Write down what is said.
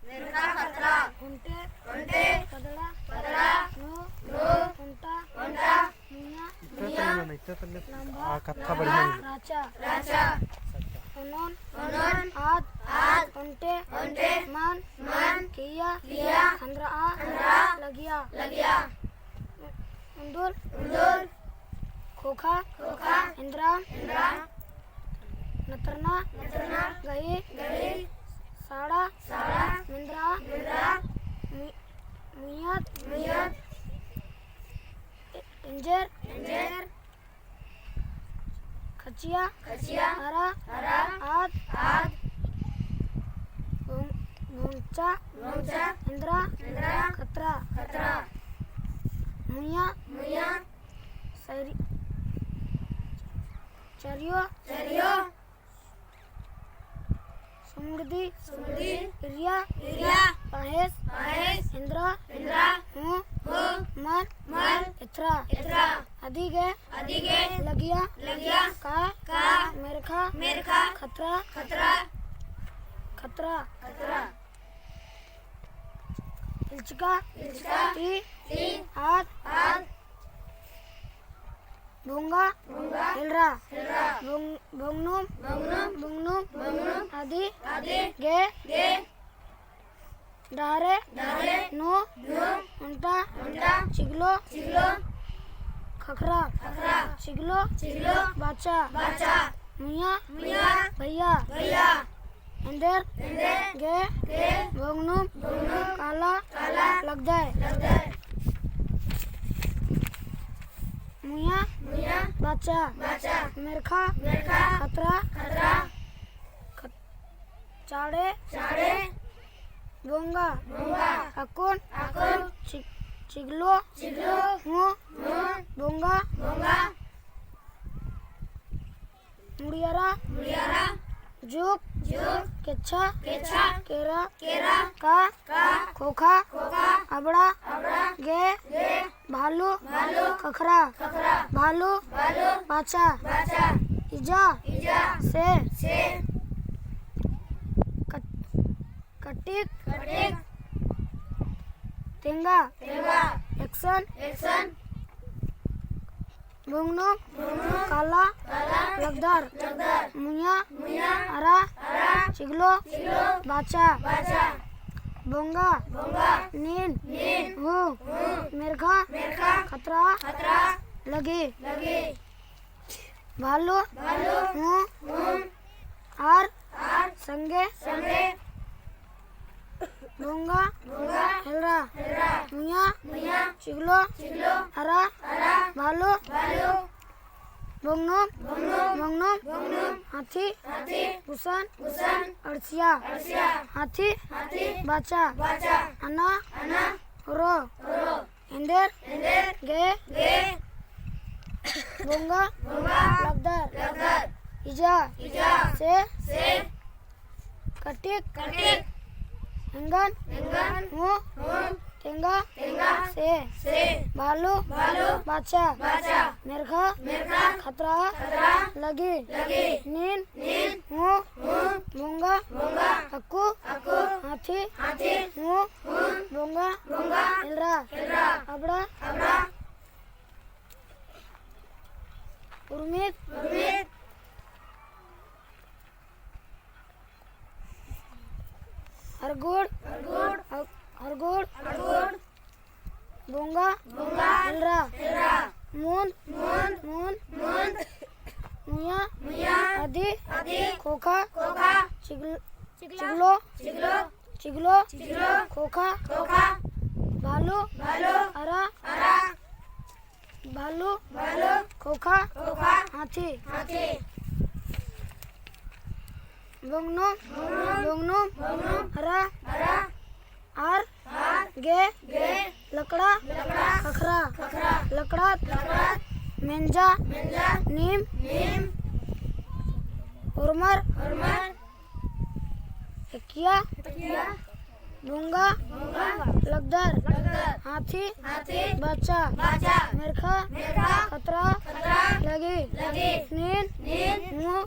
मेरखा खतरा उंटे उंटे कदड़ा कदड़ा no no उंटा उंटा मिया मिया कथा बढ़िया राचा राचा उन्नोन उन्नोन आद आद उंटे उंटे मान मान किया किया अंदरा लगिया लगिया उंदुर उंदुर खोखा खोखा इंद्रा इंद्रा नतरना नतरना गई गई साड़ा साड़ा मिंद्रा मिंद्रा मियात मियत इंजर इंजेर खचिया खचिया हरा हरा आद आद भूंचा मौचा इंद्रा इंद्रा खतरा खतरा मुया मुया सरी चरियो चरियो समुद्री सुमदी इरिया इरिया पाहेस महेश इंद्रा इंद्रा हूँ हो मन मन इथरा इतरा अधिगे अधिगे लगिया लगिया का मेरखा मेरखा खतरा खतरा खतरा खतरा इल्चिका इल्चिका ती ती आद आद भूंगा भूंगा हिलरा हिलरा भुंगनुम बंगनुम बंगनुम आदि आदि गे गे डारे डारे नो नो उंटा उंटा चिगलो चिगलो खखरा खखरा चिगलो चिगलो बाचा बाचा मिया मिया भैया भैया इंदर इंदर गे गे भुंगनुम बंगनुम काला काला लगदाय लगदाय मिया मिया बाचा बाचा मेरखा मेरखा खतरा खतरा चाड़े चाड़े बोंगा बोंगा अकुन अकुन चिगलो चिगलो हूँ मुँ बोंगा बोंगा मुड़ियारा मुड़ियारा जुक जुक केच्छा केच्छा केरा केरा का खोखा खोखा अबड़ा अबड़ा गे गे भालू भालू खखरा खखरा भालू भालू बाचा बाचा इजा इजा से कटिक कटिक तेंगा तेंगा एक्शन एक्शन भुंगनुम भुंगनुम काला काला लगदार लगदार मुया मुया हरा हरा चिगलो चिगलो बाचा बाचा बोंगा बोंगा नीन नीन हूँ हूँ मेरखा मेरखा खतरा खतरा लगी लगी भालू भालू हूँ हूँ आर आर संगे संगे बोंगा बोंगा हेलरा हेलरा मुया मुया चिगलो चिगलो हरा हरा भालू भालू बोंगनुम बंगनुम बोंगनुम बंगनुम हाथी हाथी भूषण भूषण अड़सिया अरसिया हाथी हाथी बाचा बाचा अना अना रो रो इंदर इंदर गे गे बोंगा बोंगा लगदार लगदार इजा इजा से कटिक कटिक इंगन इंगन हूँ हूँ तेंगा तेंगा से भालू भालू बाचा बाचा मेरखा मेरखा खतरा खतरा लगी लगी नीन नीन हूँ हूँ बोंगा बोंगा अक्कू अक्कू हाथी हाथी हूँ हूँ बोंगा बोंगा हिलरा हिलरा अबड़ा अबड़ा उर्मित उर्मित हरगुड़ हरगुड़ हरगुड़ हरगुड़ बोंगा बोंगा हिलरा हिलरा मून मून मून मून मुया मुया आदि आदि खोखा खोखा चिगलो चिगलो चिगलो चिगलो खोखा खोखा भालू भालू हरा हरा भालू भालू खोखा खोखा हाथी हाथी बोंगनुम बोंगनुम बंगनुम हरा हरा आर हार गे गे लकड़ा लकड़ा खखरा खखरा लकड़ा लकड़ा मेंजा मेंजा नीम नीम उर्मर उर्मर किया तकिया बोंगा बोंगा लगदार लगदार हाथी हाथी बाचा बाचा मेरखा मेरखा खतरा खतरा लगी लगी नीन नीन मुँह